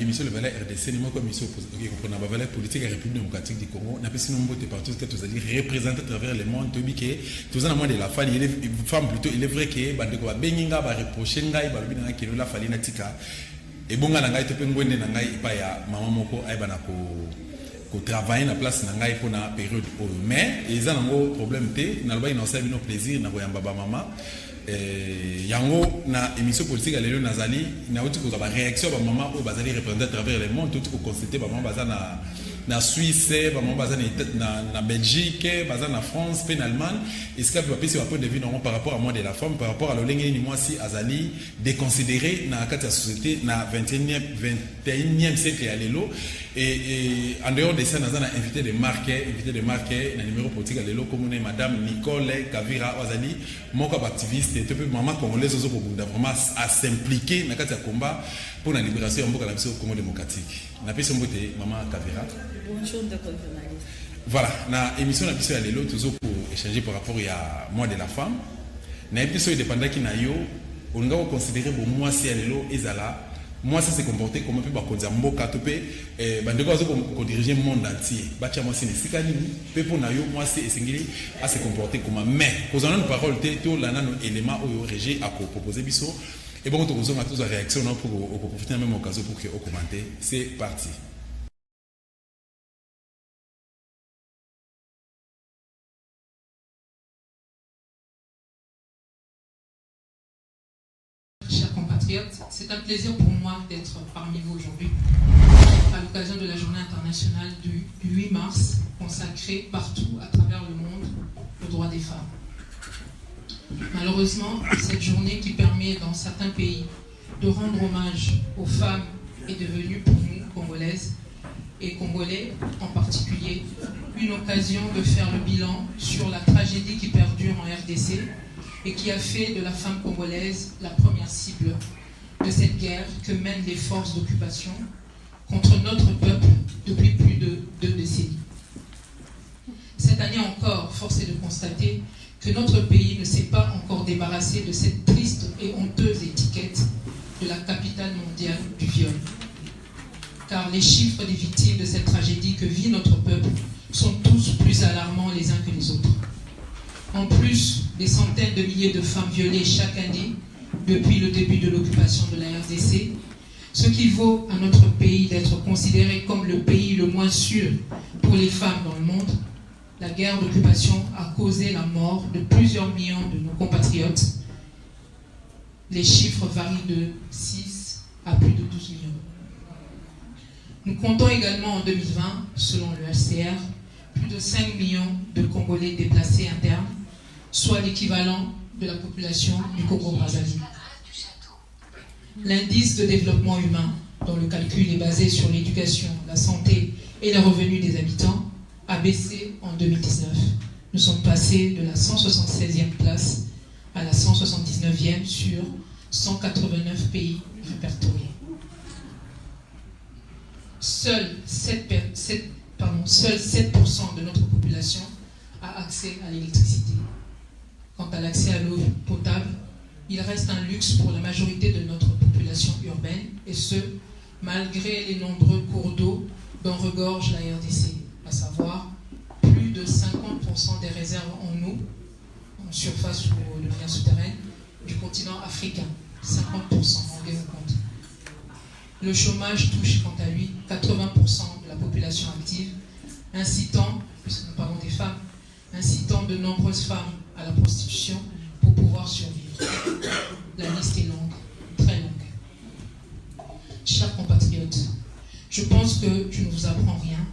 émission le valeur RDC, nous comme émission pour la valeur politique et la République démocratique du Congo, nous avons partout que tous allez représenter à travers le monde, tous en moins de la femme, femme plutôt, il est vrai que Bandeko Benginga va reprocher Ngai, Balbina qui la fali natika, et bon, Ngai te penguende Ngai, pas ya maman moko, aïbana ko travailler na place Ngai pour la période. Mais ils ont un problème, ils n'ont pas un plaisir, ils n'ont pas un maman. Yango na émission politique à l'élo nazali na outi ko ba réaction ba maman au bazali représenter à travers le monde tout ko constater ba maman bazana na Suisse ba maman bazana na Belgique bazana na France puis en Allemagne et ce que peut passer point de vue non par rapport à moi de la femme par rapport à l'olenge ni moi si azali déconsidéré na kati ya société na 21e siècle à l'élo et en dehors de ça nazana invité de marquer na numéro politique à l'élo comme madame Nicole Kavira Ozali moko activiste et peu maman congolaise aussi pour vraiment à s'impliquer dans le combat pour la libération du Congo démocratique. Na pesi mbote maman Kavira. Bonjour docteur journaliste. Voilà, na émission na biso ya lelo toujours pour échanger par rapport à mois de la femme. Na émission dépendant qui na yo, on va considérer bon mois si ya lelo ezala moi ça s'est comporté comme un peu bakodia mboka topé bandeko azo ko diriger le monde entier bacha moi c'est nesikani pe pour na yo moi c'est esengeli à se comporter comme mais causant une parole to la nano élément au régie à proposer biso et bon to kozonga tous réaction pour profiter même occasion pour que au commenter c'est parti. C'est un plaisir pour moi d'être parmi vous aujourd'hui à l'occasion de la journée internationale du 8 mars consacrée partout à travers le monde aux droits des femmes. Malheureusement, cette journée qui permet dans certains pays de rendre hommage aux femmes est devenue pour nous, Congolaises et Congolais en particulier, une occasion de faire le bilan sur la tragédie qui perdure en RDC et qui a fait de la femme congolaise la première cible de cette guerre que mènent les forces d'occupation contre notre peuple depuis plus de 2 décennies. Cette année encore, force est de constater que notre pays ne s'est pas encore débarrassé de cette triste et honteuse étiquette de la capitale mondiale du viol. Car les chiffres des victimes de cette tragédie que vit notre peuple sont tous plus alarmants les uns que les autres. En plus des centaines de milliers de femmes violées chaque année depuis le début de l'occupation de la RDC, ce qui vaut à notre pays d'être considéré comme le pays le moins sûr pour les femmes dans le monde, la guerre d'occupation a causé la mort de plusieurs millions de nos compatriotes. Les chiffres varient de 6 à plus de 12 millions. Nous comptons également en 2020, selon le HCR, plus de 5 millions de Congolais déplacés internes, soit l'équivalent de la population du Congo-Brazzaville. L'indice de développement humain, dont le calcul est basé sur l'éducation, la santé et les revenus des habitants, a baissé en 2019. Nous sommes passés de la 176e place à la 179e sur 189 pays répertoriés. Seuls 7% de notre population a accès à l'électricité. Quant à l'accès à l'eau potable, il reste un luxe pour la majorité de notre population urbaine, et ce, malgré les nombreux cours d'eau dont regorge la RDC, à savoir plus de 50% des réserves en eau, en surface ou de manière souterraine, du continent africain. 50%, rendez-vous compte. Le chômage touche quant à lui 80% de la population active, incitant, puisque nous parlons des femmes, incitant de nombreuses femmes à la prostitution pour pouvoir survivre. La liste est longue, très longue. Chers compatriotes, je pense que je ne vous apprends rien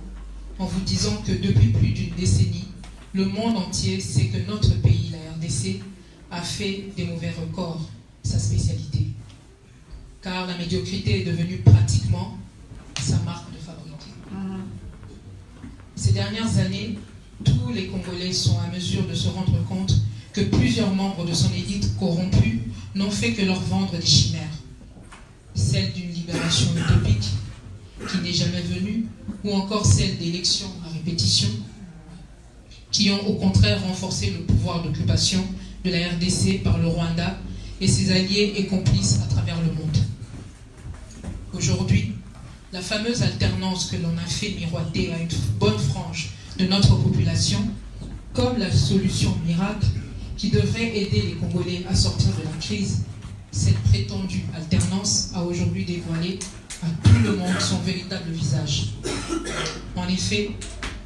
en vous disant que depuis plus d'une décennie, le monde entier sait que notre pays, la RDC, a fait des mauvais records, sa spécialité. Car la médiocrité est devenue pratiquement sa marque de fabrique. Ces dernières années, tous les Congolais sont à mesure de se rendre compte que plusieurs membres de son élite corrompue n'ont fait que leur vendre des chimères. Celle d'une libération utopique qui n'est jamais venue, ou encore celle d'élections à répétition, qui ont au contraire renforcé le pouvoir d'occupation de la RDC par le Rwanda et ses alliés et complices à travers le monde. Aujourd'hui, la fameuse alternance que l'on a fait miroiter à une bonne frange de notre population comme la solution miracle qui devrait aider les Congolais à sortir de la crise, cette prétendue alternance a aujourd'hui dévoilé à tout le monde son véritable visage. En effet,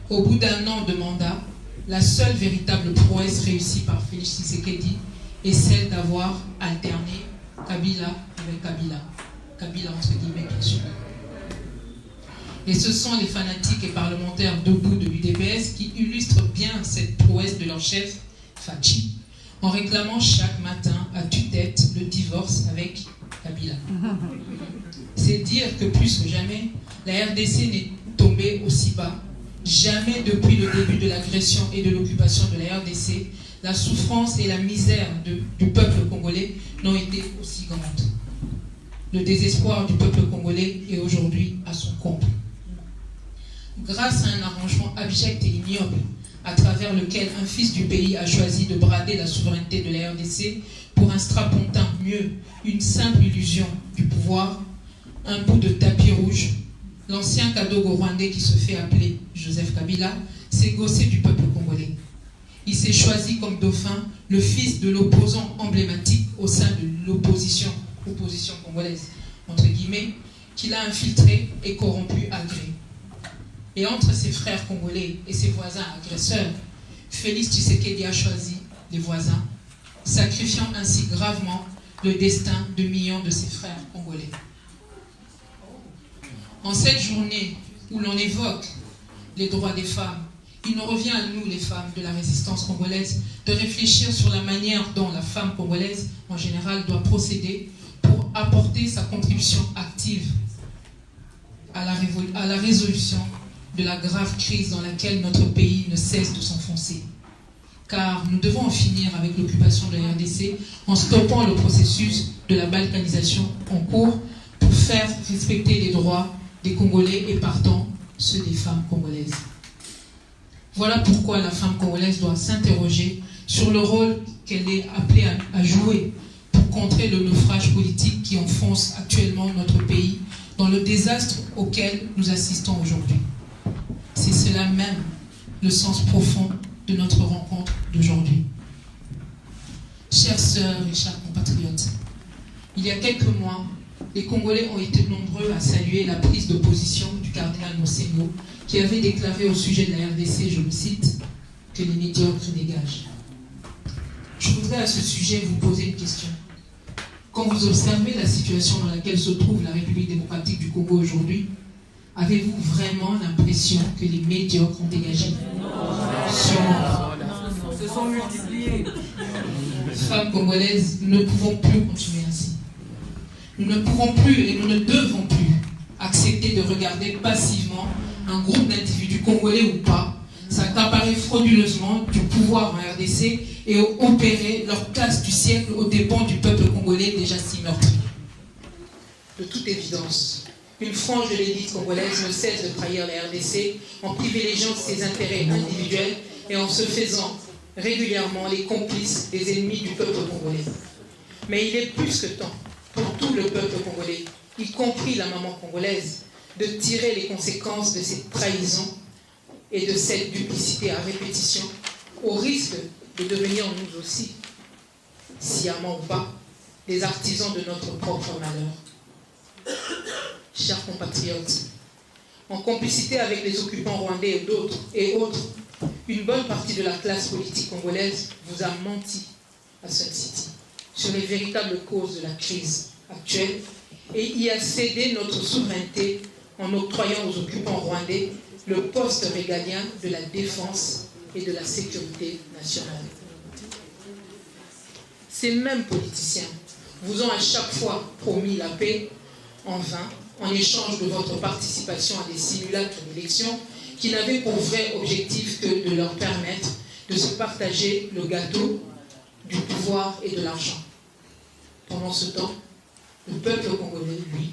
au bout d'un an de mandat, la seule véritable prouesse réussie par Félix Tshisekedi est celle d'avoir alterné Kabila avec Kabila. Kabila entre guillemets, bien sûr. Et ce sont les fanatiques et parlementaires debout de l'UDPS qui illustrent bien cette prouesse de leur chef, Fachi, en réclamant chaque matin à tue-tête le divorce avec Kabila. C'est dire que plus que jamais, la RDC n'est tombée aussi bas. Jamais depuis le début de l'agression et de l'occupation de la RDC, la souffrance et la misère du peuple congolais n'ont été aussi grandes. Le désespoir du peuple congolais est aujourd'hui à son comble. Grâce à un arrangement abject et ignoble, à travers lequel un fils du pays a choisi de brader la souveraineté de la RDC pour un strapontin, mieux, une simple illusion du pouvoir, un bout de tapis rouge, l'ancien Kadogo rwandais qui se fait appeler Joseph Kabila s'est gaussé du peuple congolais. Il s'est choisi comme dauphin le fils de l'opposant emblématique au sein de l'opposition congolaise, entre guillemets, qu'il a infiltré et corrompu à gré. Et entre ses frères congolais et ses voisins agresseurs, Félix Tshisekedi a choisi les voisins, sacrifiant ainsi gravement le destin de millions de ses frères congolais. En cette journée où l'on évoque les droits des femmes, il nous revient à nous, les femmes de la résistance congolaise, de réfléchir sur la manière dont la femme congolaise, en général, doit procéder pour apporter sa contribution active à la résolution de la grave crise dans laquelle notre pays ne cesse de s'enfoncer. Car nous devons en finir avec l'occupation de la RDC en stoppant le processus de la balkanisation en cours pour faire respecter les droits des Congolais et partant ceux des femmes congolaises. Voilà pourquoi la femme congolaise doit s'interroger sur le rôle qu'elle est appelée à jouer pour contrer le naufrage politique qui enfonce actuellement notre pays dans le désastre auquel nous assistons aujourd'hui. C'est cela même le sens profond de notre rencontre d'aujourd'hui. Chères sœurs et chers compatriotes, il y a quelques mois, les Congolais ont été nombreux à saluer la prise de position du cardinal Monsengo qui avait déclaré au sujet de la RDC, je le cite, que les médiocres dégagent. Je voudrais à ce sujet vous poser une question. Quand vous observez la situation dans laquelle se trouve la République démocratique du Congo aujourd'hui, avez-vous vraiment l'impression que les médiocres ont dégagé? Sûrement. Se sont multipliés. Femmes congolaises, nous ne pouvons plus continuer ainsi. Nous ne pouvons plus et nous ne devons plus accepter de regarder passivement un groupe d'individus congolais ou pas s'accaparer frauduleusement du pouvoir en RDC et opérer leur casse du siècle aux dépens du peuple congolais déjà si meurtri. De toute évidence, une frange de l'élite congolaise ne cesse de trahir la RDC en privilégiant ses intérêts individuels et en se faisant régulièrement les complices des ennemis du peuple congolais. Mais il est plus que temps pour tout le peuple congolais, y compris la maman congolaise, de tirer les conséquences de cette trahison et de cette duplicité à répétition, au risque de devenir nous aussi, sciemment ou pas, les artisans de notre propre malheur. Chers compatriotes, en complicité avec les occupants rwandais et autres, une bonne partie de la classe politique congolaise vous a menti à Sun City sur les véritables causes de la crise actuelle et y a cédé notre souveraineté en octroyant aux occupants rwandais le poste régalien de la défense et de la sécurité nationale. Ces mêmes politiciens vous ont à chaque fois promis la paix en vain, en échange de votre participation à des simulacres d'élections qui n'avaient pour vrai objectif que de leur permettre de se partager le gâteau du pouvoir et de l'argent. Pendant ce temps, le peuple congolais, lui,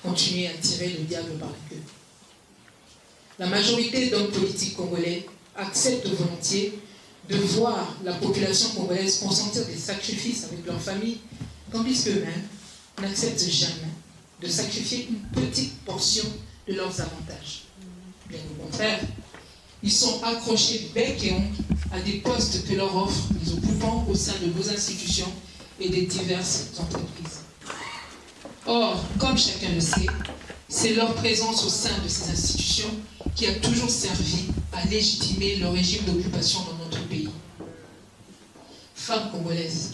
continuait à tirer le diable par la queue. La majorité d'hommes politiques congolais acceptent volontiers de voir la population congolaise consentir des sacrifices avec leur famille, tandis qu'eux-mêmes n'acceptent jamais de sacrifier une petite portion de leurs avantages. Bien au contraire, ils sont accrochés bec et ongles à des postes que leur offrent les occupants au sein de nos institutions et des diverses entreprises. Or, comme chacun le sait, c'est leur présence au sein de ces institutions qui a toujours servi à légitimer le régime d'occupation dans notre pays. Femmes congolaises,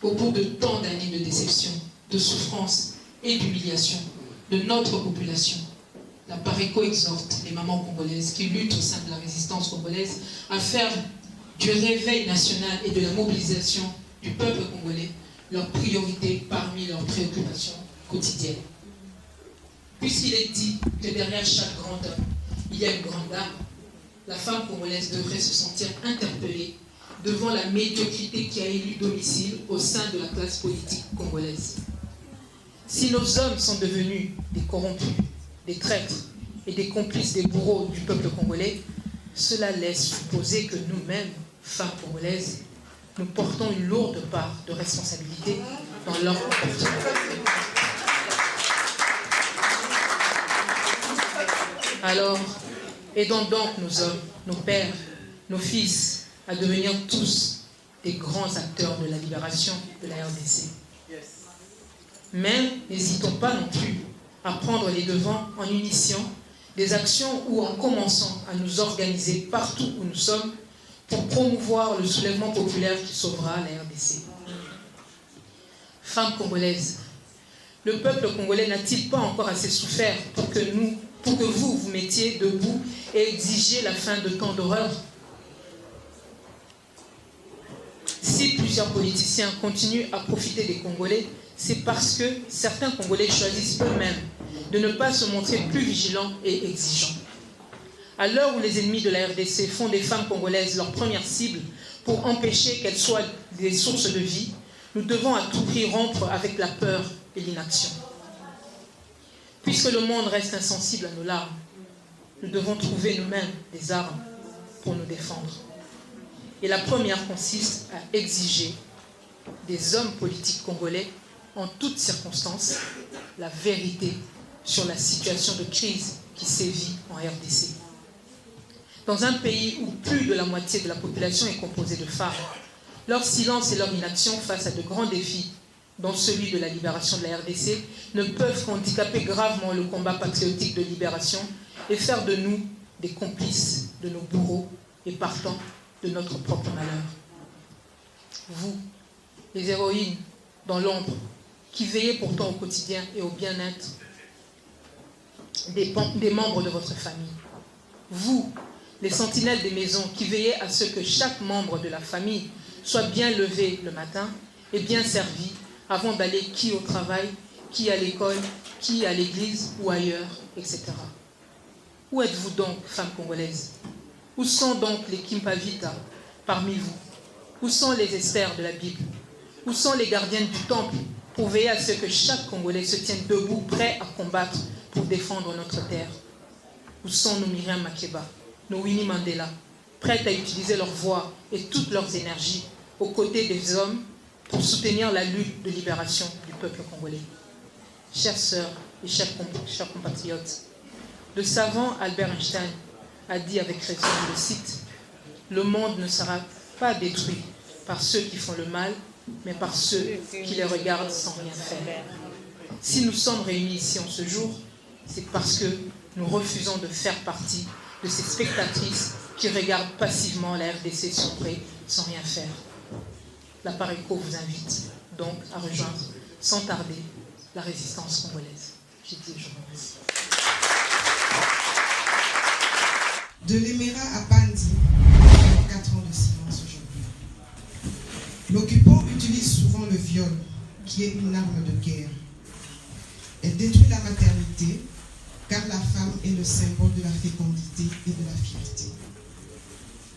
au bout de tant d'années de déception, de souffrance et d'humiliation de notre population, la Pareco exhorte les mamans congolaises qui luttent au sein de la résistance congolaise à faire du réveil national et de la mobilisation du peuple congolais leur priorité parmi leurs préoccupations quotidiennes. Puisqu'il est dit que derrière chaque grand homme, il y a une grande dame, la femme congolaise devrait se sentir interpellée devant la médiocrité qui a élu domicile au sein de la classe politique congolaise. Si nos hommes sont devenus des corrompus, des traîtres et des complices des bourreaux du peuple congolais, cela laisse supposer que nous-mêmes, femmes congolaises, nous portons une lourde part de responsabilité dans leur comportement. Alors, aidons donc nos hommes, nos pères, nos fils à devenir tous des grands acteurs de la libération de la RDC. Mais n'hésitons pas non plus à prendre les devants en initiant des actions ou en commençant à nous organiser partout où nous sommes pour promouvoir le soulèvement populaire qui sauvera la RDC. Femmes congolaises, le peuple congolais n'a-t-il pas encore assez souffert pour que vous vous mettiez debout et exigiez la fin de tant d'horreurs? Si plusieurs politiciens continuent à profiter des Congolais, c'est parce que certains Congolais choisissent eux-mêmes de ne pas se montrer plus vigilants et exigeants. À l'heure où les ennemis de la RDC font des femmes congolaises leur première cible pour empêcher qu'elles soient des sources de vie, nous devons à tout prix rompre avec la peur et l'inaction. Puisque le monde reste insensible à nos larmes, nous devons trouver nous-mêmes des armes pour nous défendre. Et la première consiste à exiger des hommes politiques congolais, en toutes circonstances, la vérité sur la situation de crise qui sévit en RDC. Dans un pays où plus de la moitié de la population est composée de femmes, leur silence et leur inaction face à de grands défis, dont celui de la libération de la RDC, ne peuvent qu'handicaper gravement le combat patriotique de libération et faire de nous des complices de nos bourreaux et partant de notre propre malheur. Vous, les héroïnes dans l'ombre, qui veillez pourtant au quotidien et au bien-être des membres de votre famille. Vous, les sentinelles des maisons, qui veillez à ce que chaque membre de la famille soit bien levé le matin et bien servi avant d'aller qui au travail, qui à l'école, qui à l'église ou ailleurs, etc. Où êtes-vous donc, femmes congolaises? Où sont donc les Kimpavita parmi vous? Où sont les Esther de la Bible? Où sont les gardiennes du temple pour veiller à ce que chaque Congolais se tienne debout, prêt à combattre pour défendre notre terre? Où sont nos Myriam Makeba, nos Winnie Mandela, prêtes à utiliser leur voix et toutes leurs énergies aux côtés des hommes pour soutenir la lutte de libération du peuple congolais? Chères sœurs et chers compatriotes, le savant Albert Einstein a dit avec raison, je le cite, « Le monde ne sera pas détruit par ceux qui font le mal, mais par ceux qui les regardent sans rien faire. » Si nous sommes réunis ici en ce jour, c'est parce que nous refusons de faire partie de ces spectatrices qui regardent passivement la RDC sombrer sans rien faire. La Pareco vous invite donc à rejoindre sans tarder la résistance congolaise. J'ai dit, je vous remercie. De l'Éméra à Bandi, 4 ans de silence aujourd'hui. L'occupant utilise souvent le viol, qui est une arme de guerre. Elle détruit la maternité, car la femme est le symbole de la fécondité et de la fierté.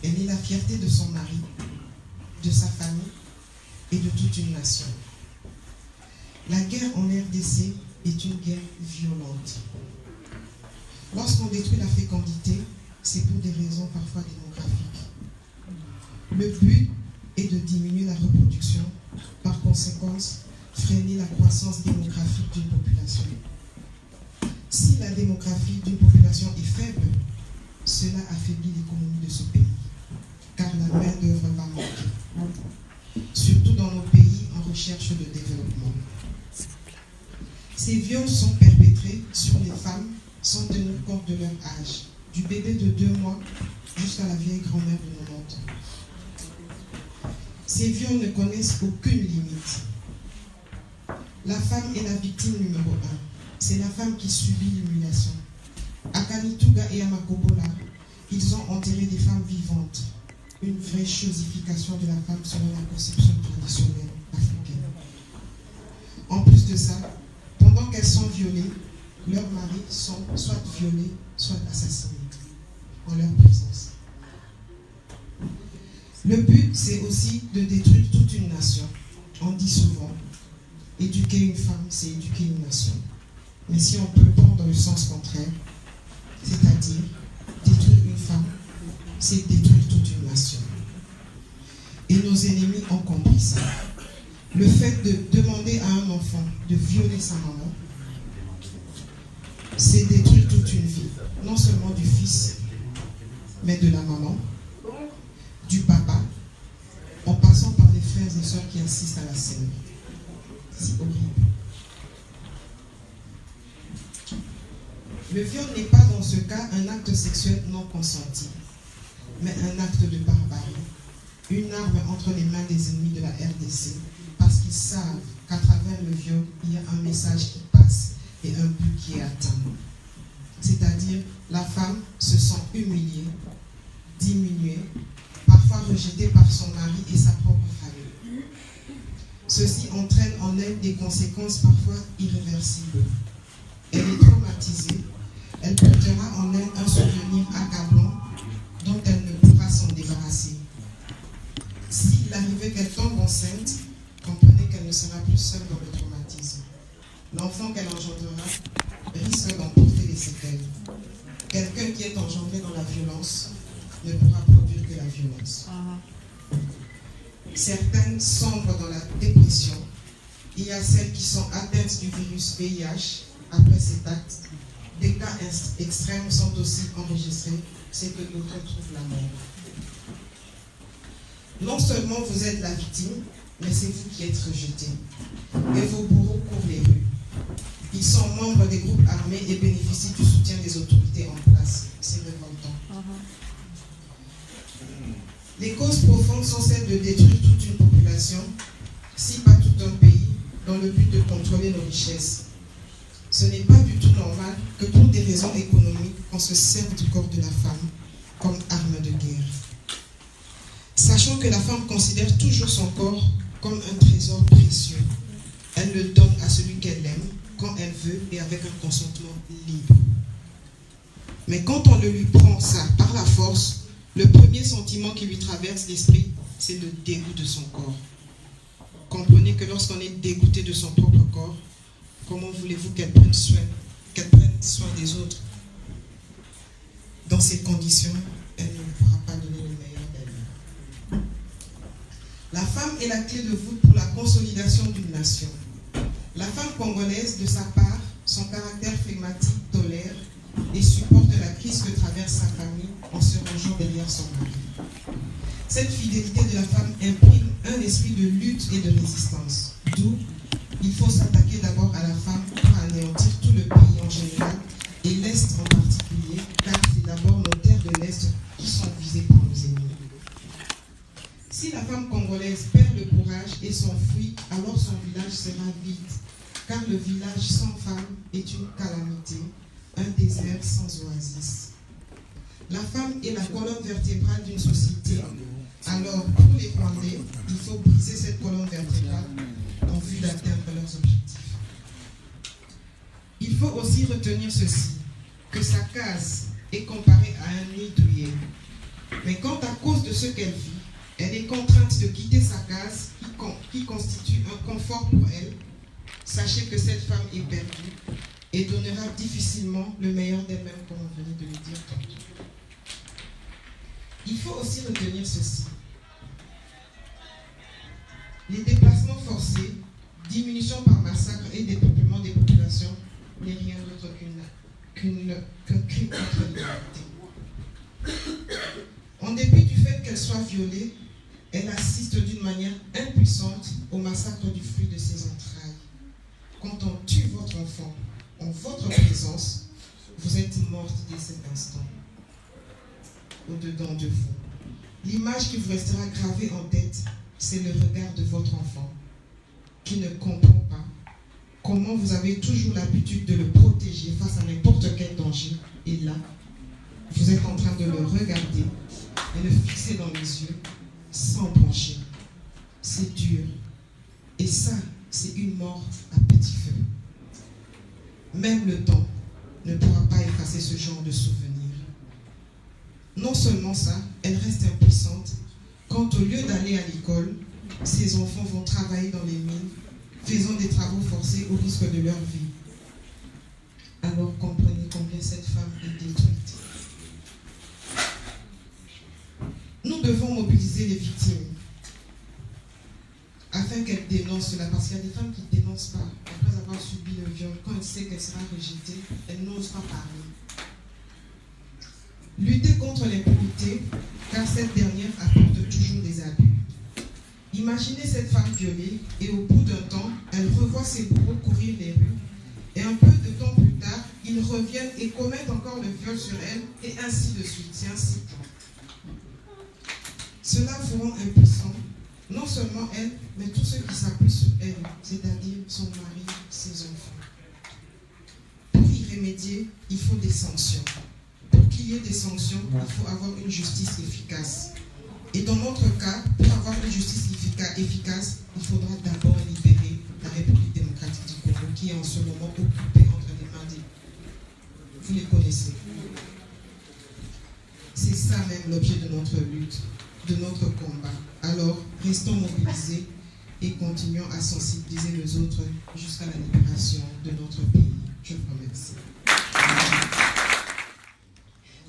Elle est la fierté de son mari, de sa famille et de toute une nation. La guerre en RDC est une guerre violente. Lorsqu'on détruit la fécondité, c'est pour des raisons parfois démographiques. Le but est de diminuer la reproduction, par conséquence, freiner la croissance démographique d'une population. la démographie d'une population est faible, cela affaiblit l'économie de ce pays, car la main-d'œuvre va manquer, surtout dans nos pays en recherche de développement. Ces viols sont perpétrés sur les femmes sans tenir compte de leur âge, du bébé de 2 mois jusqu'à la vieille grand-mère de 90 ans. Ces viols ne connaissent aucune limite. La femme est la victime numéro 1. C'est la femme qui subit l'humiliation. À Kanituga et à Makobola, ils ont enterré des femmes vivantes. Une vraie chosification de la femme selon la conception traditionnelle africaine. En plus de ça, pendant qu'elles sont violées, leurs maris sont soit violés, soit assassinés en leur présence. Le but, c'est aussi de détruire toute une nation. On dit souvent, éduquer une femme, c'est éduquer une nation. Mais si on peut le prendre dans le sens contraire, c'est-à-dire détruire une femme, c'est détruire toute une nation. Et nos ennemis ont compris ça. Le fait de demander à un enfant de violer sa maman, c'est détruire toute une vie. Non seulement du fils, mais de la maman, du papa, en passant par les frères et sœurs qui assistent à la scène. C'est horrible. Le viol n'est pas dans ce cas un acte sexuel non consenti, mais un acte de barbarie, une arme entre les mains des ennemis de la RDC, parce qu'ils savent qu'à travers le viol, il y a un message qui passe et un but qui est atteint. C'est-à-dire, la femme se sent humiliée, diminuée, parfois rejetée par son mari et sa propre famille. Ceci entraîne en elle des conséquences parfois irréversibles. Elle est traumatisée, elle portera en elle un souvenir accablant dont elle ne pourra s'en débarrasser. S'il arrivait qu'elle tombe enceinte, comprenez qu'elle ne sera plus seule dans le traumatisme. L'enfant qu'elle engendrera risque d'en porter des séquelles. Quelqu'un qui est engendré dans la violence ne pourra produire que la violence. Certaines sombrent dans la dépression. Il y a celles qui sont atteintes du virus VIH après cet acte. Des cas extrêmes sont aussi enregistrés, c'est que d'autres trouvent la mort. Non seulement vous êtes la victime, mais c'est vous qui êtes rejeté. Et vos bourreaux courent les rues. Ils sont membres des groupes armés et bénéficient du soutien des autorités en place. C'est révoltant. Les causes profondes sont celles de détruire toute une population, si pas tout un pays, dans le but de contrôler nos richesses. Ce n'est pas du tout normal que pour des raisons économiques, on se serve du corps de la femme comme arme de guerre. Sachant que la femme considère toujours son corps comme un trésor précieux. Elle le donne à celui qu'elle aime, quand elle veut et avec un consentement libre. Mais quand on le lui prend ça par la force, le premier sentiment qui lui traverse l'esprit, c'est le dégoût de son corps. Comprenez que lorsqu'on est dégoûté de son propre corps, comment voulez-vous qu'elle prenne soin des autres? Dans ces conditions, elle ne pourra pas donner le meilleur d'elle-même. La femme est la clé de voûte pour la consolidation d'une nation. La femme congolaise, de sa part, son caractère flegmatique tolère et supporte la crise que traverse sa famille en se rangeant derrière son mari. Cette fidélité de la femme imprime un esprit de lutte et de résistance. D'où il faut s'attaquer d'abord à la femme pour anéantir tout le pays en général et l'Est en particulier, car c'est d'abord nos terres de l'Est qui sont visées par nos ennemis. Si la femme congolaise perd le courage et s'enfuit, alors son village sera vide, car le village sans femme est une calamité, un désert sans oasis. La femme est la colonne vertébrale d'une société. Alors, pour les Rwandais, il faut briser cette colonne vertébrale en vue d'atteindre leurs objectifs. Il faut aussi retenir ceci, que sa case est comparée à un nid douillet. Mais quand à cause de ce qu'elle vit, elle est contrainte de quitter sa case qui constitue un confort pour elle, sachez que cette femme est perdue et donnera difficilement le meilleur d'elle-même, comme on venait de le dire tantôt. Il faut aussi retenir ceci. Les déplacements forcés, diminution par massacre et dépeuplement des populations n'est rien d'autre qu'un crime contre l'humanité. En dépit du fait qu'elle soit violée, elle assiste d'une manière impuissante au massacre du fruit de ses entrailles. Quand on tue votre enfant en votre présence, vous êtes morte dès cet instant, au-dedans de vous. L'image qui vous restera gravée en tête, c'est le regard de votre enfant, qui ne comprend pas comment vous avez toujours l'habitude de le protéger face à n'importe quel danger. Et là, vous êtes en train de le regarder et le fixer dans les yeux sans broncher. C'est dur. Et ça, c'est une mort à petit feu. Même le temps ne pourra pas effacer ce genre de souvenir. Non seulement ça, elle reste impuissante quand au lieu d'aller à l'école, ses enfants vont travailler dans les mines, faisant des travaux forcés au risque de leur vie. Alors comprenez combien cette femme est détruite. Nous devons mobiliser les victimes afin qu'elles dénoncent cela, parce qu'il y a des femmes qui ne dénoncent pas après avoir subi le viol. Quand elles savent qu'elle sera rejetée, elles n'osent pas parler. Lutter contre l'impunité, car cette dernière apporte toujours des abus. Imaginez cette femme violée et au bout d'un temps, elle revoit ses bourreaux courir les rues et un peu de temps plus tard, ils reviennent et commettent encore le viol sur elle et ainsi de suite. C'est ainsi. Cela vous rend impuissant, non seulement elle, mais tous ceux qui s'appuient sur elle, c'est-à-dire son mari, ses enfants. Pour y remédier, il faut des sanctions. Pour qu'il y ait des sanctions, il faut avoir une justice efficace. Et dans notre cas, pour avoir une justice efficace, il faudra d'abord libérer la République démocratique du Congo, qui est en ce moment occupée entre les mains des... Vous les connaissez. C'est ça même l'objet de notre lutte, de notre combat. Alors, restons mobilisés et continuons à sensibiliser les autres jusqu'à la libération de notre pays. Je vous remercie.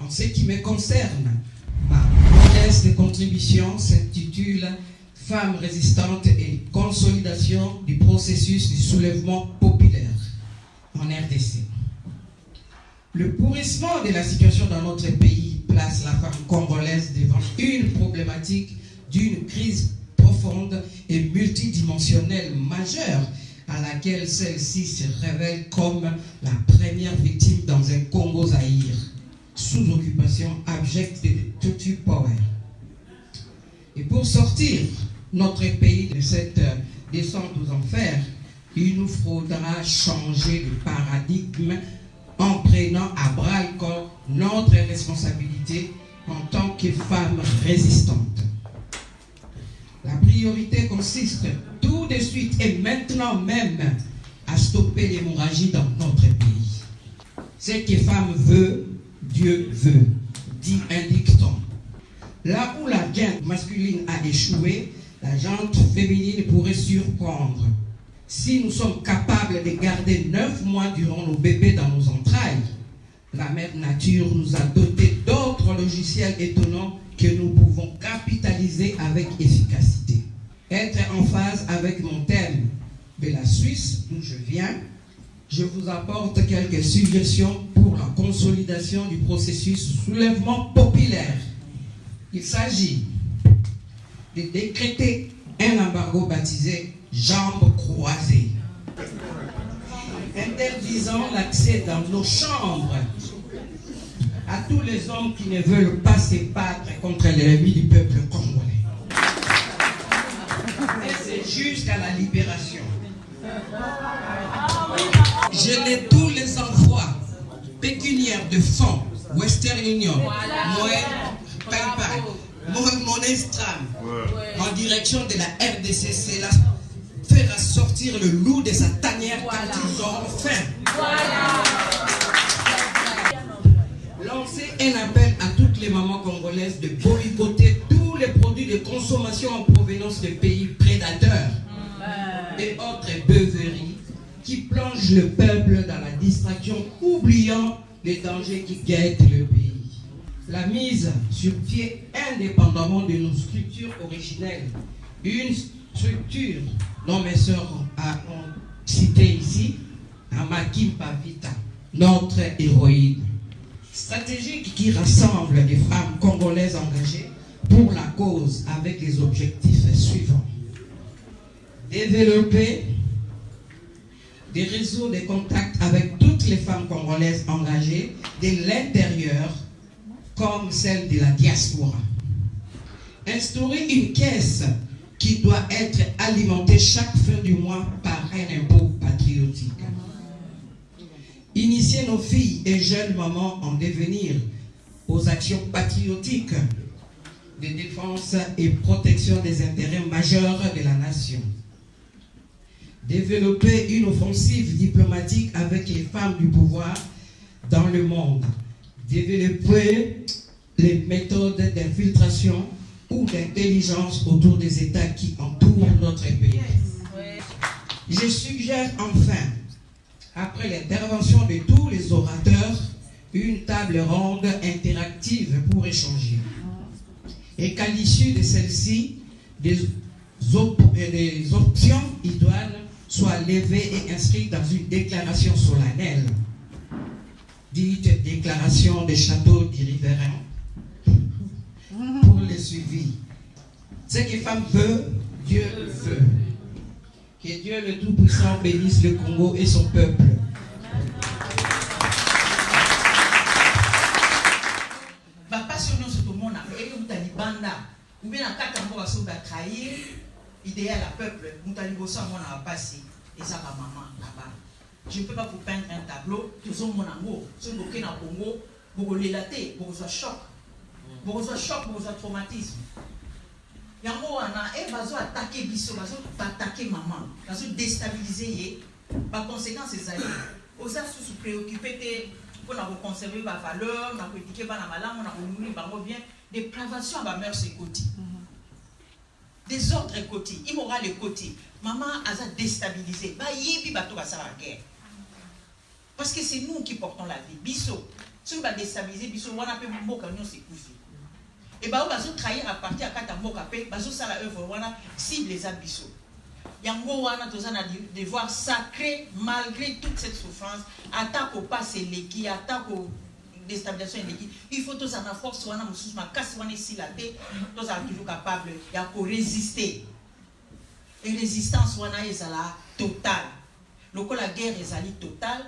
En ce qui me concerne, ma modeste contribution s'intitule « Femmes résistantes et consolidation du processus du soulèvement populaire en RDC ». Le pourrissement de la situation dans notre pays place la femme congolaise devant une problématique d'une crise profonde et multidimensionnelle majeure à laquelle celle-ci se révèle comme la première victime dans un Congo Zaïre, sous occupation abjecte de Tutsi Power. Et pour sortir notre pays de cette descente aux enfers, il nous faudra changer de paradigme en prenant à bras-le-corps notre responsabilité en tant que femmes résistantes. La priorité consiste tout de suite et maintenant même à stopper l'hémorragie dans notre pays. Ce que femme veut, Dieu veut, dit un dicton. Là où la jante masculine a échoué, la jante féminine pourrait surprendre. Si nous sommes capables de garder 9 mois durant nos bébés dans nos entrailles, la mère nature nous a doté d'autres logiciels étonnants que nous pouvons capitaliser avec efficacité. Être en phase avec mon thème de la Suisse, d'où je viens, je vous apporte quelques suggestions pour la consolidation du processus de soulèvement populaire. Il s'agit de décréter un embargo baptisé « jambes croisées », interdisant l'accès dans nos chambres à tous les hommes qui ne veulent pas se battre contre l'ennemi du peuple congolais. Et c'est jusqu'à la libération. Geler tous les envois pécuniaires de fonds, Western Union, PayPal, Monestram, en direction de la RDC, cela fera sortir le loup de sa tanière quand ils auront faim. Lancer un appel à toutes les mamans congolaises de boycotter tous les produits de consommation en provenance de pays prédateurs et autres beuveries qui plongent le peuple dans la distraction, oubliant les dangers qui guettent le pays. La mise sur pied indépendamment de nos structures originelles, une structure dont mes sœurs ont cité ici, Amakim Pavita, notre héroïne. stratégique qui rassemble des femmes congolaises engagées pour la cause avec les objectifs suivants. Développer des réseaux de contacts avec toutes les femmes congolaises engagées de l'intérieur comme celle de la diaspora. Instaurer une caisse qui doit être alimentée chaque fin du mois par un impôt patriotique. Initier nos filles et jeunes mamans en devenir aux actions patriotiques de défense et protection des intérêts majeurs de la nation. Développer une offensive diplomatique avec les femmes du pouvoir dans le monde. Développer les méthodes d'infiltration ou d'intelligence autour des États qui entourent notre pays. Je suggère enfin, après l'intervention de tous les orateurs, une table ronde interactive pour échanger. Et qu'à l'issue de celle-ci, des options idoines soient levées et inscrites dans une déclaration solennelle, dite déclaration des châteaux du riverain, pour le suivi. Ce que femme veut, Dieu veut. Que Dieu le Tout-Puissant bénisse le Congo et son peuple. Passionnant sur tout le monde, ou bien en 4 ans, on va trahir l'idéal à peuple, on va passer, et ça va maman là-bas. Je ne peux pas vous peindre un tableau, tout le monde en haut, sur le Congo, vous l'élater, vous avez choc, vous avez choc, vous avez traumatisme. Il y a un moment, il va attaquer Bisso, il va attaquer maman, il va déstabiliser, par conséquent, c'est ça. Vous avez se préoccuper pour conserver ma valeur, on a critiqué ma langue, on a nourri ma bien, des privations à ma mère, c'est côté. Des autres côtés, immoral les côtés. Maman a déstabilisé. Bah, yébi bateau va ça la guerre. Parce que c'est nous qui portons la vie. Bisso, si on va déstabiliser, Bisso, on a fait un mot quand nous c'est cousu. Et bah, on va se trahir à partir à 4 mots capé, bah, ça la œuvre, on a cible les abissaux. Yango wana tozana devoir sacré malgré toute cette souffrance, attaque au passé l'équipe, attaque au déstabilisation de l'équipe. Il faut tous en force, wana mususu makasi wana ici la tête, tous sont toujours capables de résister. Et résistance wana ezala totale. Loko la guerre ezali totale.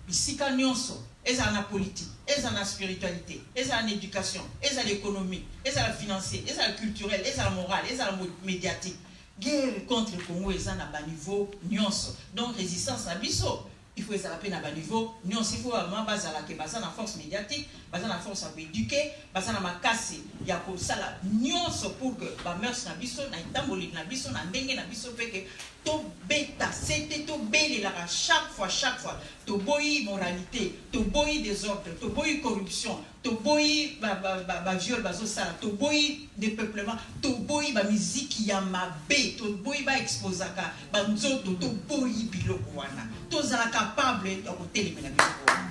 Ici quand nyonso, ezala na politique, ezala na spiritualité, ezala na éducation, ezala l'économie, ezala financier, ezala culturel, ezala moral, ezala médiatique. Guerre contre le Congo est à bas niveau nyonso. Donc résistance à biso, il faut s'appeler à bas niveau nyonso. Il faut vraiment baser la force médiatique, baser la force à éduquer, baser la makasi, il y a pour ça la nyonso pour que ba mœurs na biso na itamboli na biso na ndenge na biso fait que to beta c'était to belle la chaque fois to boyi moralité, to boyi désordre, to boyi corruption, to boyi ba viol bazo sala, to boyi dépeuplement, to boyi ba musique ya mabe, to boyi ba exposaka ba nzoto, to boyi biloko wana to za capable ya kotelemela biloko wana.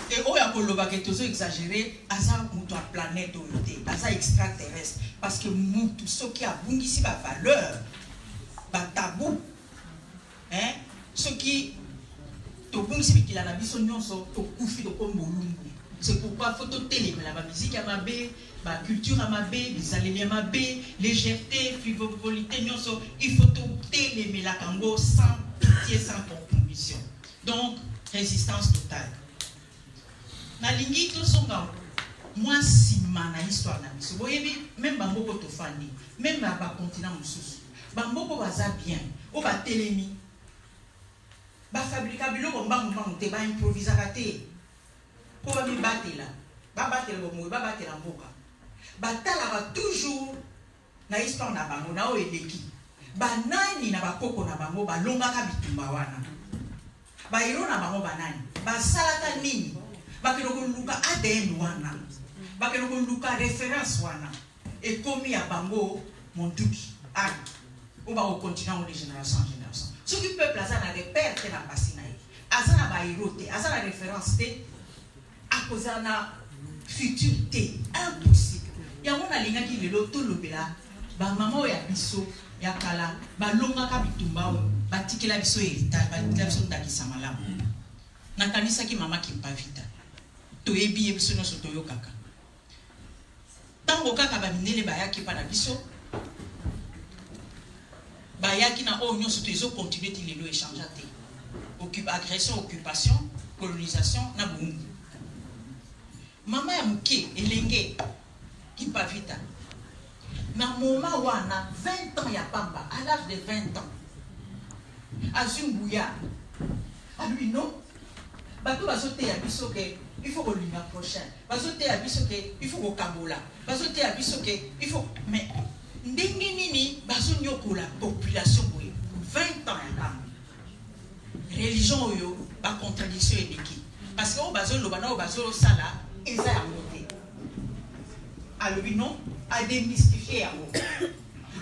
Et on a colobé que exagéré, asa mutu a planète unité, asa extraterrestre, parce que mutu ce qui a bungisi ba valeur, ba tabou, hein, ce qui to bungisi qui la na biso nyonso to kufi to kombolungu. C'est pourquoi faut to télé la musique à ma bé, la culture à ma bé, les alliés à ma bé, légèreté, frivolité nyonso, il faut to télé mais la Congo sans pitié, sans compromission. Donc résistance totale. Na lingi to songa moi sima na histoire na biso boyebi même bamboko to fandi même ba continent mususu bamboko baza bien o ba telemi ba fabrica biloko mbangu te ba improvisa kate ko ba mi batela bo mo ba batela mboka batala ba toujours na histoire na bango na o eleki ba nani na ba koko na bango ba longa ka bitumba wana ba hero na bango banani ba salata nini bakelo luka ADN wana bakelo luka référence wana et comme ya bango monduki ah on va au continent de génération en génération ce qui peuple azana des pères qui na passina azana ba héroté azana référence té à cause na futurité impossible ya mona linga ki lelo to lobela ba maman ya biso ya kala ba longa ka bitumba batikela biso héritage batikela biso ndakisa malamu nakanisaki mama Kimpavita toyebi biso nyonso toyokaka ntango kaka baminele bayaki mpa na biso bayaki na oyo nyonso to ezocontinue ti lelo échange te agression occupation colonisation na bongo mama ya moke elenge Kimpavita na moma wana 20 ans ya pamba à l'âge de 20 ans azunguya alui non bato bazoteya biso ke il faut kolinga prochain bazoteya biso ke il faut kokabola bazoteya biso ke il faut mais ndenge nini bazonyokola population boye 20 ans ya pamba religion oyo bacontradiction eleki parce que oyo bazoloba na oyo bazosala eza yango te alobi non adémystifier yango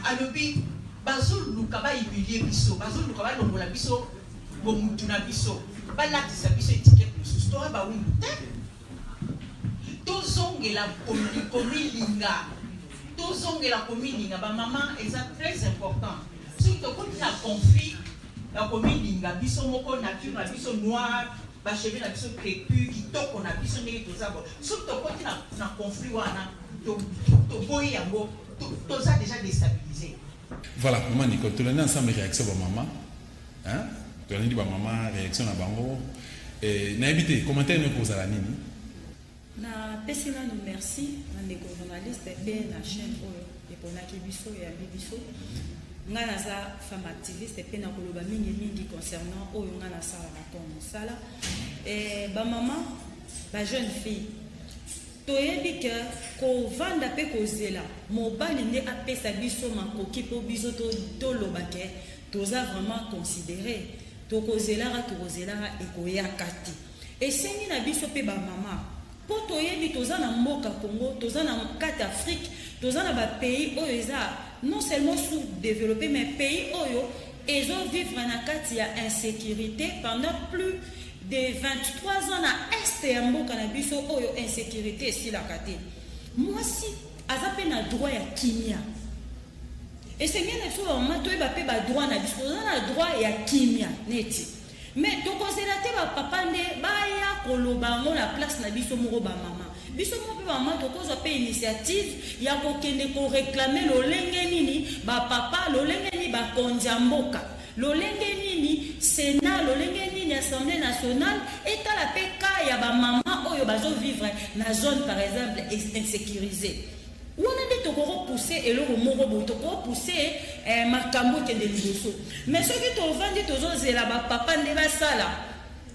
alobi bazoluka bahumilie biso bazoluka balongola biso bomutu na biso balatisa biso étiquette mosusu toa bawundu te tozongela komilinga bamama eza très important soki tokoti na conflit na komilinga biso moko nature na biso noire bacheve na biso crépu kitoko na biso ndenge toza bo soki tokoti na conflit wana toboyi yango toza déjà déstabilisé. Voilà, maman Nicole, tu as ensemble réaction de maman. Hein? Tu as dit maman réaction à bango. Et n'a évité commentaire nous pose à la nini. Na pesina nous merci na les journalistes et na chaîne et pour na kibiso et bibiso. Nga na za femme activiste et na koloba mingi concernant oyo nga na sala na sala et ba maman ba jeune fille toyebi ke kovanda pe kozela mobali nde apesa biso makoki po biso toloba ke toza vraiment considéré tokozelaka ekoyaka te esengi na biso pe bamama po toyebi toza na mboka Congo toza na kati Afrique toza na bapays oyo eza non seulement sous-développé mais pays oyo ezovivre na kati ya insécurité pendant plus de 23 ans na este ya mboka na biso oyo insécurité esilaka te mwasi aza mpe na droit ya kimia esengi na biso bamama toyeba mpe badroit na biso toza na droit ya kimia neti mais tokozela te bapapa nde baya koloba yango na place na biso moko bamama biso moko mpe bamama tokozwa mpe initiative ya kokende koreklame lolenge nini bapapa lolenge nini bakonzi ya mboka lolenge nini Sénat lolenge nini Assemblée nationale etala pe ka ya ba mama oyo bazo vivre na zone par exemple insécurisée wana nde tokoko pousser eloko moko boye tokoko pousser makambo kende liboso mais soki tovandi tozozela bapapa nde basala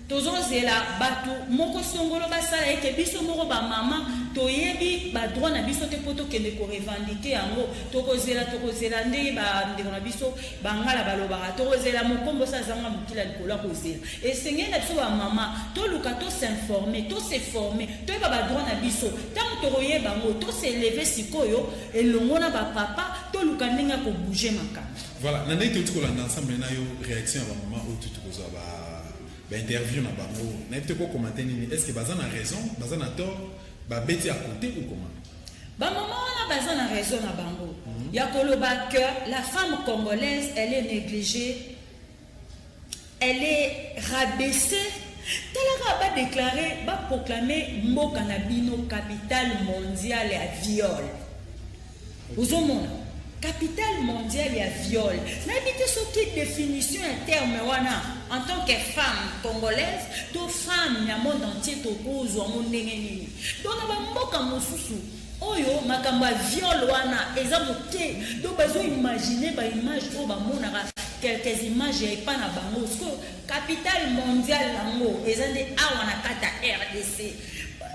tozozela bato moko songolo basala eke biso moko bamama toyebi badroit na biso te po tokende korevendike yango tokozela ndenge bandeko na biso bangala balobaka tokozela mokombo sazanga mokila likolo akozela esengeli na biso bamama toluka tosinforme toseforme toyeba badroit na biso ntango tokoyeba yango toseleve sikoyo elongo na bapapa toluka ndenge akobouge makambo. Voilà, nandeki toti kolanda ensemble na yo réaction ya bamama oyo tuti kozwa interview na bango na évité quoi commenter nini est-ce que baza na raison baza na tort ba beti à côté ou comment ba maman wana baza na raison na bango ya koloba que la femme congolaise elle est négligée elle est rabaissée telaka ba déclarer ba proclamer mboka na bino capitale mondiale ya viol uzomona capitale mondiale ya viol na bité so qui définition un terme wana en tant que femme congolaise to femme na monde entier to kozwa ndenge nini donc na mboka mosusu oyo makambo ya viol wana eza moke donc bazo imaginer ba image o ba monaka quelques images et pas na bango parce que capitale mondiale nango eza nde awa na kata RDC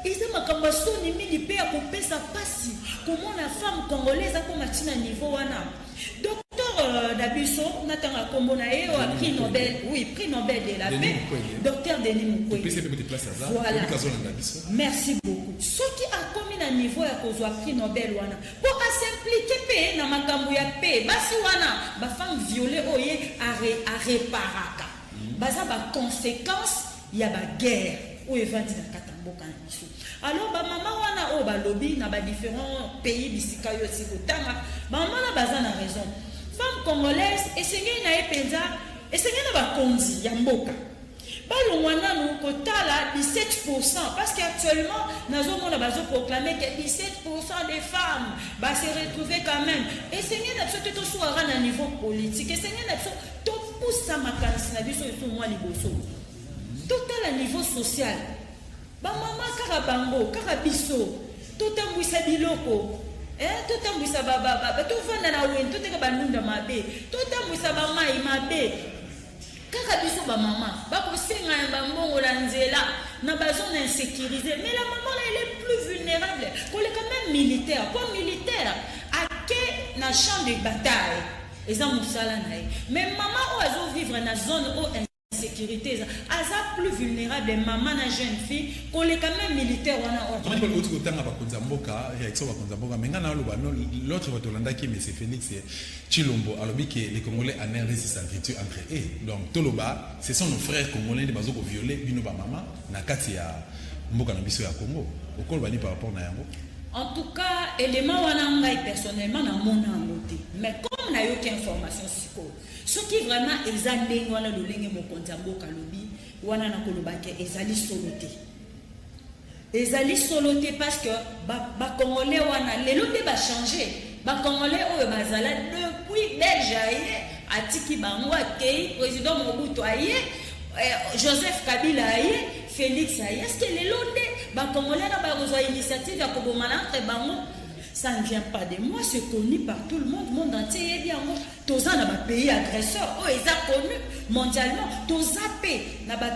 eza makambo soni mingi pe ya kopesa pasi komona femme congolaise akoma tina niveau wana docteur Dabiso natanga kombo na ye wa prix Nobel oui prix Nobel de la paix docteur Denis Mukwege voilà merci beaucoup ce qui a commis na niveau ya kozwa prix Nobel wana pour s'impliquer pe na makambo ya paix basi wana ba femme violée oye a réparaka baza ba conséquences ya ba guerre ou evandi na katamboka na biso alors ba mama wana o ba lobby na ba différents pays bisika yo sikotanga ba mama na baza na raison femme congolaise esengeli na epenza et c'est bien à Kondi, Yamboka. Balongwana nous kotala 17% parce qu'actuellement nous avons proclamé que 17% des femmes va se retrouver quand même. Et c'est bien d'absolument tout soit à niveau politique. Et c'est bien d'absolument tout pousse ça ma candidature na biso et tout moi liboso. Tout à niveau social. Ba maman karabango, karabiso, tout un buisa biloko. Tout un buisa baba, tout vanda na wen, tout un banunda mabe, tout un buisa mama mabe. Kaka biso ba maman ba ko senga ba mbongo la nzela na ba zone insécurisée, mais la maman là elle est plus vulnérable qu'on est quand même militaire quoi militaire à que na champ de bataille eza musala na mais maman o azo vivre na zone o insécurité aza plus vulnérable maman na jeune fille qu'on est quand même militaire on a pas l'autre côté ba konza mboka réaction ba konza mboka mais ngana loba l'autre va tolanda qui mais c'est Félix Chilombo alobi que les Congolais en air résistent entre eux donc toloba ce sont nos frères congolais de bazo ko violer bino ba mama na kati ya mboka na biso ya Congo okolo bani par rapport na yango. En tout cas, élément wana ngai personnellement na mona noté mais comme na yo information siko ce qui vraiment examine wana lolenge mokonzi mboka lobi wana na koloba ke ezali soloté. Ezali soloté parce que ba congolais wana lelo te ba changer. Ba congolais oyo bazala depuis Belge aye atiki bango akei président Mobutu aye Joseph Kabila aye Félix aye est-ce que lelo te ba congolais na ba rezo initiative ya kobomana entre bango ça ne vient pas de moi, c'est connu par tout le monde entier. Et bien, tous les pays agresseurs, ils sont connus mondialement. Tous les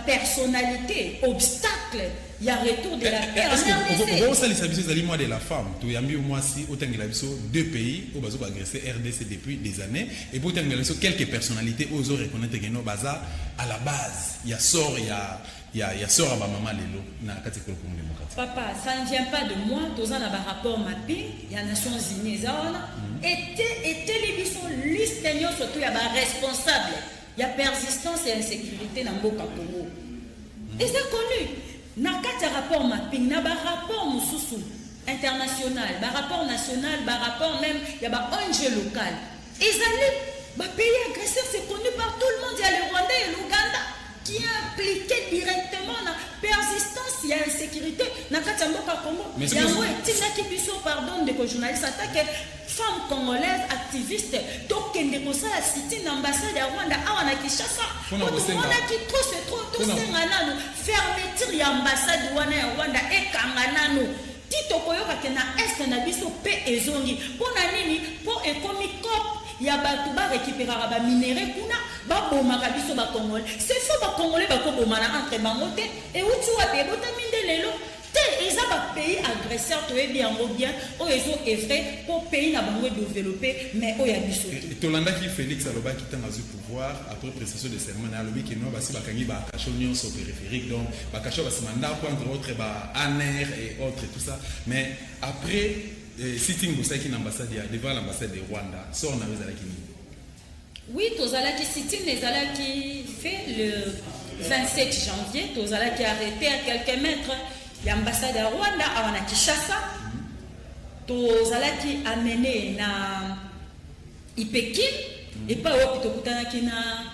personnalité, obstacle, il y a retour de la paix en RDC. Vous savez, c'est moi de la femme. Tu as mis au moins si autant que deux pays où ils ont agressé RDC depuis des années. Et pour quelques personnalités, ils ont reconnaître que nos bazar à la base, il y a sort, il y a sort à ma maman Lelo na catégorie démocratique. Papa, ça ne vient pas de moi. Tous un rapport mapping, il y a Nations Unies, et télévision liste surtout il y a responsable, il y a persistance et insécurité dans Boka Congo. Et c'est connu. Na quatre rapport mapping, na ba rapport mususu international, ba rapport national, ba rapport même il y a ba ONG local. Ils allaient ba pays agresseur, c'est connu par tout le monde. Il y a le Rwanda et l'Ouganda qui est impliqué directement dans la persistance et insécurité dans le Congo. Il y a un pardon de journalistes attaquent femmes congolaises activistes donc qui ne sont pas cité dans l'ambassade de Rwanda à Kinshasa. On a qui trop fermeture l'ambassade de Rwanda et Kanganano. Tito koyoka kena est na biso pe ezongi pona nini po ekomi cop ya batu ba récupérer ba minéraux kuna ba bomaka biso ba Congolais c'est faux ba Congolais ba ko bomana entre bango te et uti wa be botaminde lelo te eza ba pays agresseur to ebi yango bien o ezo evre pour pays na bango développer mais o ya biso tolanda ki Félix aloba ki tanga zu pouvoir après prestation de serment na alobi ki no basi bakangi ba kacho nyonso périphérique donc ba kacho basi manda entre autres ba ANR et autres tout ça mais après sitting bosaki na ambassade devant l'ambassade de Rwanda sort na bezalaki ni. Oui, tozalaki sitting ezalaki fait le 27 janvier tozalaki arrêté à quelques mètres l'ambassade de Rwanda à Kinshasa. Tozalaki amené na Ipekin et pas au Pitokutanaki na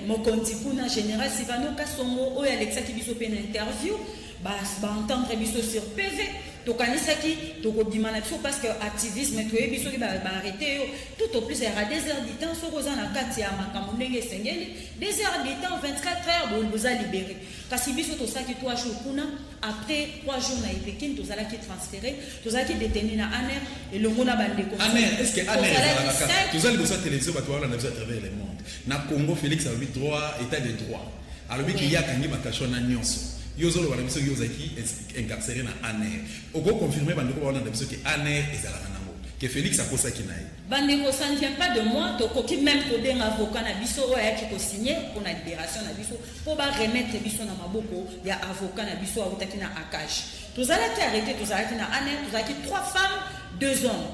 mokonzi kuna général Sivano Kasongo oyo alexaki biso pe na interview ba entendre biso sur PV tokanisaki tokobimana biso parce que activisme toyebi soki ba arrêté yo tout au plus il y aura 2 heures du temps soko za na kati ya makambo ndenge sengeli 2 heures du temps 24 heures boza libéré kasi biso tosaki 3 jours kuna après 3 jours na Pekin tozalaki transféré tozalaki détenu na ANR et le mona bandeko ANR est-ce que ANR tozali besoin télévision bato wala na besoin à travers le monde na Congo Félix a eu droit état de droit alors qu'il y a kangi bakasho na nyonso yozolo bana biso yozaki incarcéré na ANR oko confirmer bandeko ba na biso que ANR ezalaka nango que Félix akosa kinaye bandeko ça ne vient pas de moi tokoki même kobenga avocat na biso oyo ayaki ko signer pour la libération na biso pour ba remettre biso na maboko ya avocat na biso autaki na akage tozalaki arrêté tozalaki na ANR tozalaki 3 femmes 2 hommes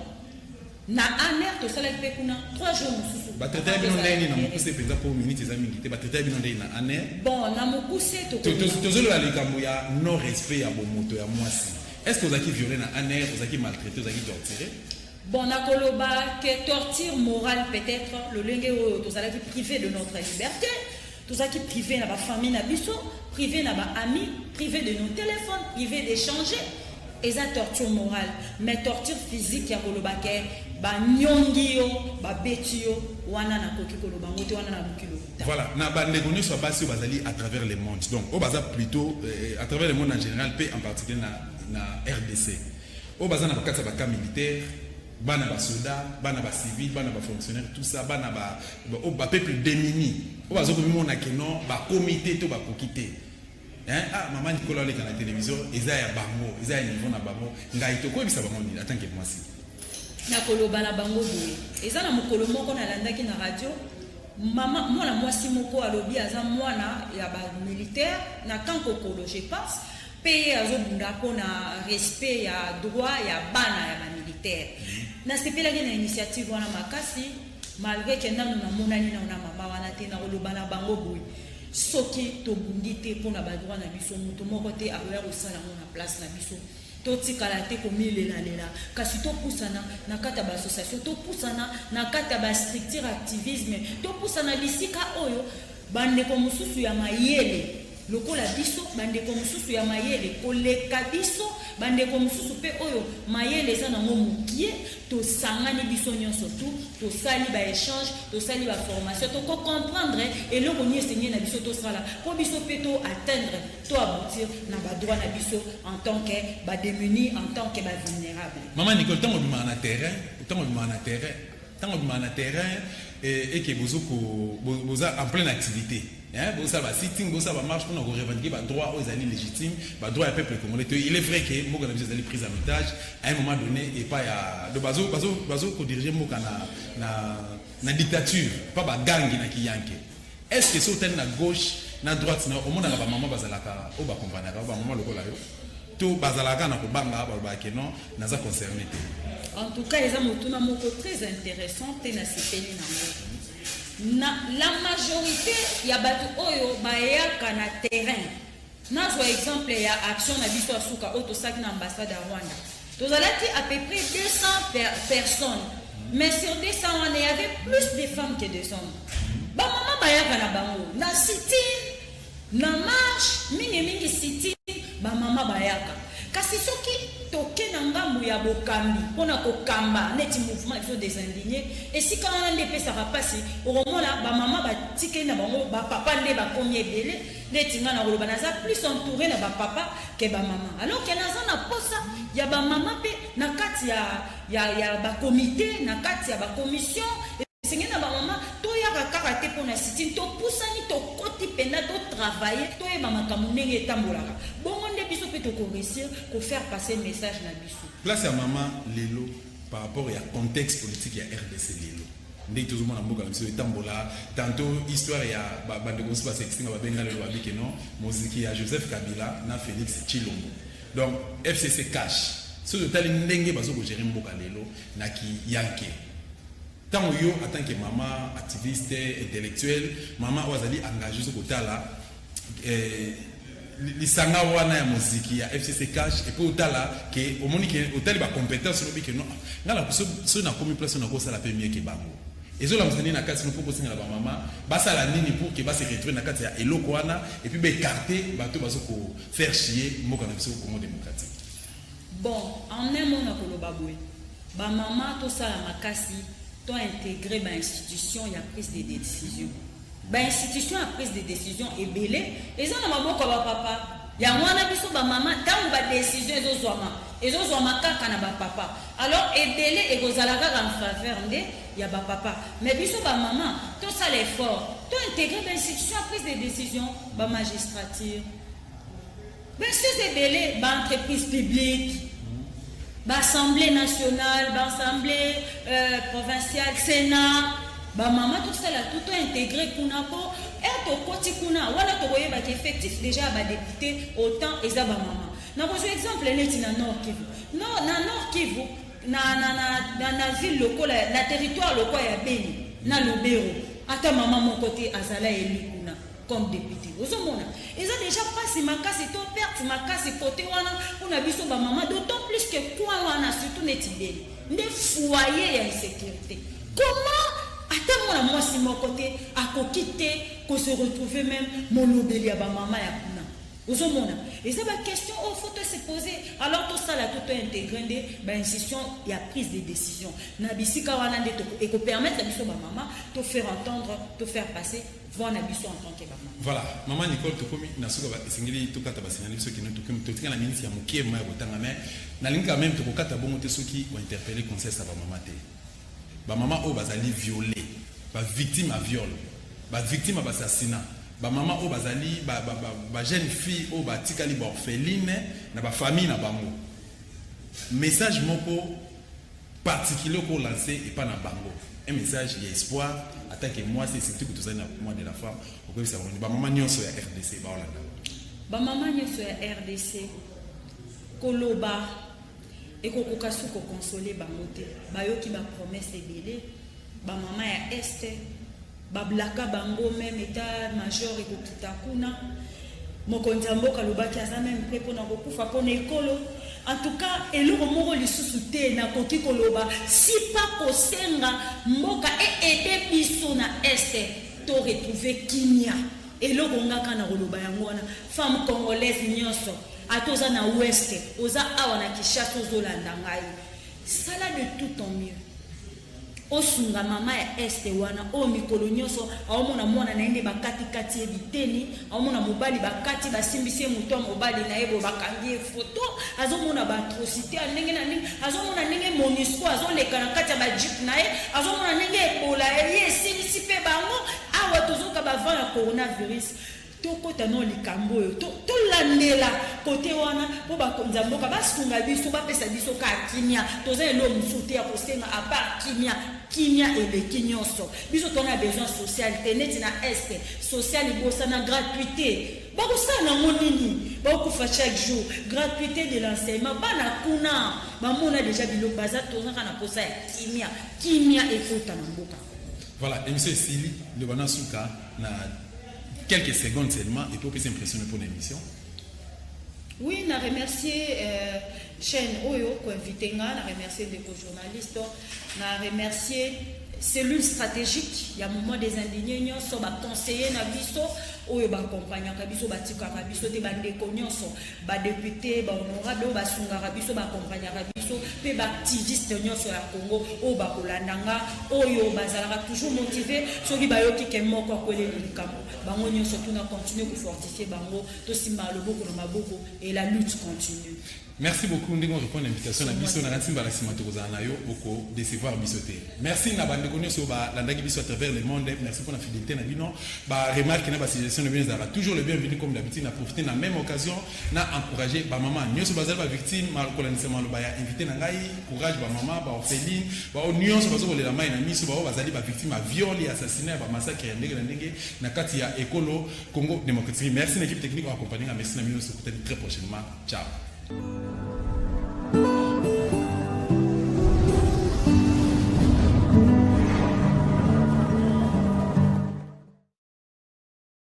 na ANR tosalaki pe kuna 3 jours mususu batraité bino ndeni na mokuse penza pour minute za mingi te batraité bino ndeni na ANR bon na mokuse tozolo la likambo ya non respect ya bomoto ya mwasi est-ce que vous avez violé na ANR vous avez maltraité vous avez torturé Bon, nakoloba que torture morale peut-être le lingue tous allons privé de notre liberté, tous allons privé na ba famille na biso, privé na ba amis, privé de nos téléphones, privé d'échanger. Et ça torture morale, mais torture physique ya koloba ke ba nyongio, ba betio, wana na koki koloba ngote wana na bukilo. Voilà, na ba ndegoni so basi bazali à travers le monde. Donc au baza plutôt à travers le monde en général, en particulier na RDC. Au baza na bakatsa ba cas militaire, bana ba soldats, bana ba civil, bana ba fonctionnaire, tout ça, bana ba peuple démuni. Au baza ko mona ke non ba comité to ba kokité. Ah, maman Nicolas à la télévision, ils ont un bango, ils ont un niveau na bango. Ngaito ko bisa bango ni attends que moi si. Na koloba na bango boye. Eza na mokolo moko na landaki na radio. Mama mwana mwasi moko alobi aza mwana ya ba militaire na kankokolo je pense. Paye azobunda pona respect ya droit ya bana ya ba militaire. Na sepela na initiative wana makasi malgré que nanu na monani na mama wana te na koloba na bango boye. Soki to bundite pour na badroit na biso muto moko te awere osala ngo na place na biso to tikala te komilela lela kasi to pusana na kata ba association to pusana na kata ba structure activisme to pusana bisika oyo bande ko mususu ya mayele lokola biso bande ko mususu ya mayele koleka biso bande ko mususu pe oyo mayele za na momukie to sangani biso nyonso to sali ba échange to sali ba formation to ko comprendre et le ko ni enseigner na biso to sala po biso pe to atteindre to aboutir na ba droit na biso en tant que ba démunis en tant que ba vulnérable. Maman Nicole tango bima na terrain et que vous en pleine activité. Vous savez, sitting, vous savez, marche pour nous revendiquer les droits aux alliés légitimes, les droits au peuple congolais. Il est vrai que nous avons été pris en otage à un moment donné et pas de bazo pour diriger la dictature, pas la gang qui yanke. Est-ce que c'est à gauche, à droite, au monde la maman bazalaka, au bas comprendre, au bas maman le colayo, tout bazalaka na kobanga, que non, n'a pas concerné. En tout cas, ils ont un très intéressant et la majorité ya batu oyo bayaka na terrain. Nazo exemple ya action na biso asuka auto sac na ambassade à Rwanda. Tozalaki à peu près 200 personnes. Mais sur 200 il y avait plus de femmes que de hommes. Ba mama bayaka na bango. Na sit-in, na marche, mingi sit-in, ba mama bayaka. Kasi soki toke na ngambu ya bokambi pona kokamba neti mouvement il faut des indignés et si quand on a ça va passer au moment là ba maman ba tike na bango ba papa nde ba komi ebele neti nga na koloba naza plus entouré na ba papa que ba maman alors que naza na posa ya ba maman pe na kati ya ba comité na kati ya ba commission et na ba maman to ya ka te pona sitini to pusani to koti pena to travailler to e mama kamunenge tambolaka bongo nde biso pe to ko réussir ko faire passer message na biso place ya maman lelo par rapport à contexte politique ya RDC lelo ndé tout le monde mboka biso etambola tantôt histoire ya bande ko se extinga ba benga lelo abike non muziki ya Joseph Kabila na Félix Tshilombo donc FCC cash ce total ndenge bazo ko gérer mboka lelo na ki yanke. Tant que en tant que maman, activiste, intellectuelle, maman Wazali engagée sur le côté là, les sanga wana ya musique ya FCC cash et puis au là que au monde qui au tel ba compétence no bi que non ngala so na komi place na ko sala premier ke bango ezo la msani na kati no pour ko singa ba maman ba sala nini pour que ba se retrouver na kati ya eloko wana et puis ba écarter ba to ba so ko faire chier moko na biso Congo démocratique. Bon en un mot na koloba boy ba maman to sala makasi to intégrer ba institution ya prise de décision. Ba institution a prise de décision ebele eza na maboko ba papa ya mwana biso ba maman tango ba décision ezozwama kaka na ba papa alors ebele ekozalaka en faveur nde ya ba papa mais biso ba maman to ça l'effort to intégrer ba institution a prise de décision ba magistrature ba c'est ebele ba entreprise publique l'Assemblée nationale, l'Assemblée provinciale, Sénat, maman tout ça là, tout intégré kunako et to koti kuna wala to boye ba effectif déjà ba député autant eza ba maman. Na ko exemple neti na Nord Kivu. Non, na Nord Kivu, na ville lokola, na territoire lokola ya Beni, na Lubero. Ata maman mon côté azala eli kuna comme député. Ozomona. Ils ont déjà passé ma casse et ton perte ma casse côté wana on a biso ba maman d'autant plus que quoi wana surtout surtout neti belle nde foyer ya insécurité. Comment attends moi si mon côté à quitter qu'on se retrouver même mon lobeli à ba maman ya kuna ozomona et ça la question au faut se poser alors tout ça là tout intégré ba institution il y a prise de décision na bisika wana nde to et ko permettre biso ba maman te faire entendre te faire passer voir na biso en tant que maman. Voilà, maman Nicole to komi na suka ba singili to kata ba signali biso ki no to komi to tika na minisi ya mukie ma botanga mais na linga même to ko kata bongo te soki ko interpeller conseil sa ba maman te. Ba maman o bazali violé, ba victime à viol, ba victime à assassinat, ba maman o bazali ba jeune fille o ba tikali ba orpheline na ba famille na bango. Message moko particulier ko lancer et pas na bango. Un message d'espoir en tant que moi c'est surtout que tout ça moi de la femme au que ça va maman nyonso ya RDC ba olanda ba maman nyonso ya RDC koloba et ko kokasu ko consoler bango te bayoki ba promesse ebele ba maman ya este ba blaka bango même état major et ko kitakuna mokonzi mboka lobaki aza même prêt pour na kokufa pour na ekolo. En tout cas, eloko moko lisusu te na koki koloba si pas kosenga mboka aider biso na este to retrouver kimia eloko ngaka na koloba yango wana femme congolaise nyonso atoza na ouest oza awa na Kinshasa ozolanda ngai sala de tout en mieux osunga mama ya este wana o mikolo nyonso aomona mwana na ende bakati kati ebiteni aomona mobali bakati basimbisi muto mobali na yebo bakangi photo azomona ba atrocité ndenge na ndenge azomona ndenge MONUSCO azoleka na kati ya ba jeep na ye azomona ndenge ebola ye esilisi pe bango awa tozoka bavant ya coronavirus tokota no likambo oyo tolandela kote wana po bakonza mboka basunga biso bapesa biso ka kimia toza elo mosusu te ya kosenga a part kimia eleki nyonso biso tona besoin social te neti na este social ibosana gratuité bakosala nango nini bakokufa chaque jour gratuité de l'enseignement bana kuna bamona déjà biloko baza tozaka na posa ya kimia ekota na mboka. Voilà, et monsieur Sili le bana suka na quelques secondes seulement et pour plus impressionner pour l'émission. Oui, je remercie chaîne Oyo pour inviter nga, je remercie les journalistes, je remercie cellule stratégique, il y a un moment des indignés, so ba conseiller na biso, oyo ba accompagner ka biso batika ka biso te ba ndeko nyonso, ba député, ba honorable ba sunga ka biso ba accompagner ka biso, pe ba activiste nyonso ya Congo, o ba kolandanga, oyo bazalaka toujours motivé, soki ba yoki ke moko akwele likambo. Bango nyonso tuna continuer ku fortifier bango, to simba loboko na maboko et la lutte continue. Merci beaucoup ndingo répondre l'invitation na biso na rantimba la simato kozana yo oko décevoir bisoté. Merci na bande konyo so ba landaki biso à travers le monde. Merci pour la fidélité na bino. Ba remarque na ba suggestion de bien zara toujours le bienvenu comme d'habitude na profiter na même occasion na encourager ba maman nyonso bazali ba victime mal colonisement lo ba ya inviter na ngai courage ba maman ba orpheline ba nyonso bazo kolela mai na miso ba bazali ba victime à viol et assassinat ba massacre ya ndenge na ndenge na kati ya ekolo Congo démocratique. Merci l'équipe technique pour accompagner. Merci na bino so très prochainement. Ciao.